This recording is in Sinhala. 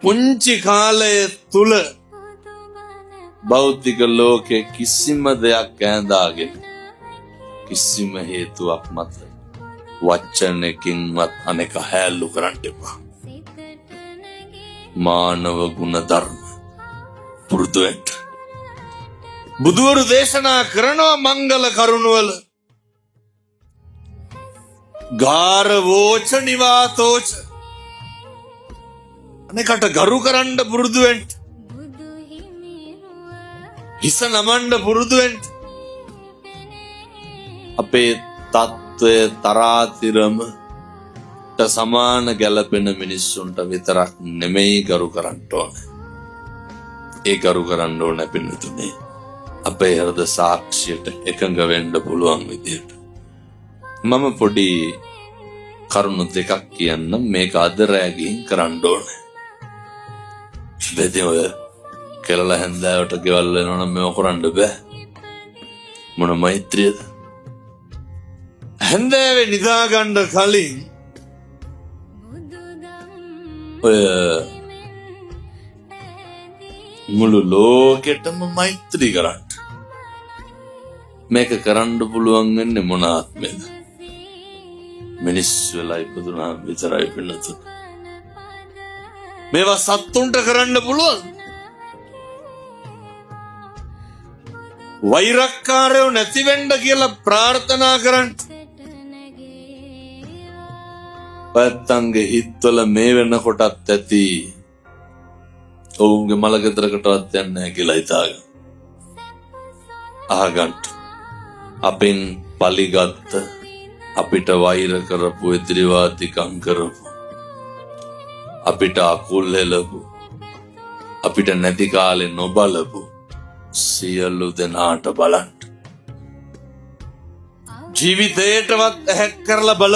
පුංචි කාලය තුල භෞතික ලෝකේ කිසිම දෙයක් ඈඳාගෙන කිසිම හේතුවක් මත වචනකින්වත් අනෙක හැල්ලු කරන්න එපා. මානව ගුණ ධර්ම පුරුදු වෙන්න. බුදුවරු දේශනා කරනවා මංගල කරුණවල ගාර වෝච නිවාතෝච අනෙකට ගරු කරන්න පුරුදු වෙන්න. හිස නමන්න පුරුදු වෙන්න. අපේ තත්ත්වය තරාතිරම සමාන ගැලපෙන මිනිස්සුන්ට විතරක් නෙමෙයි ගරු කරන්න ඕන. ඒ ගරු කරන්න ඕන පින්නතුනේ අපේ හෘද සාක්ෂියට එකඟ වෙන්න පුළුවන් විදියට. මම පොඩි කරුණු දෙකක් කියන්න මේක අද රෑ ගිහින් කරන්න ඕනේ. බෙදේ ඔය කෙලලා හැන්දෑවට ගෙවල් වෙනවනම් මේව කරන්න බෑ. මොන මෛත්‍රියද? හැන්දෑවේ නිදා ගන්න කලින් ඔය මුළු ලෝකෙටම මෛත්‍රී කරන්න. මේක කරන්න පුළුවන් වෙන්නේ මොන ආත්මෙද? මිනිස් වෙලා ඉපදුනා විතරයි පින්නතුන්. මේවා සත්තුන්ට කරන්න පුළුවන්. වෛරක්කාරයෝ නැති වෙන්න කියලා ප්‍රාර්ථනා කරන්න. පැත්තන්ගේ හිත්වල මේ වෙනකොටත් ඇති ඔවුන්ගේ මලගෙදරකටවත් යන්නේ නැහැ කියලා හිතාගන්න. අහගන්න. අපෙන් පලිගත්ත අපිට වෛර කරපු එදිරිවාදිකම් කරපු අපිට අකුල් හෙලපු අපිට නැති කාලේ නොබලපු සියලු දෙනාට බලන්න. ජීවිතේටවත් හැක් කරලා බලපු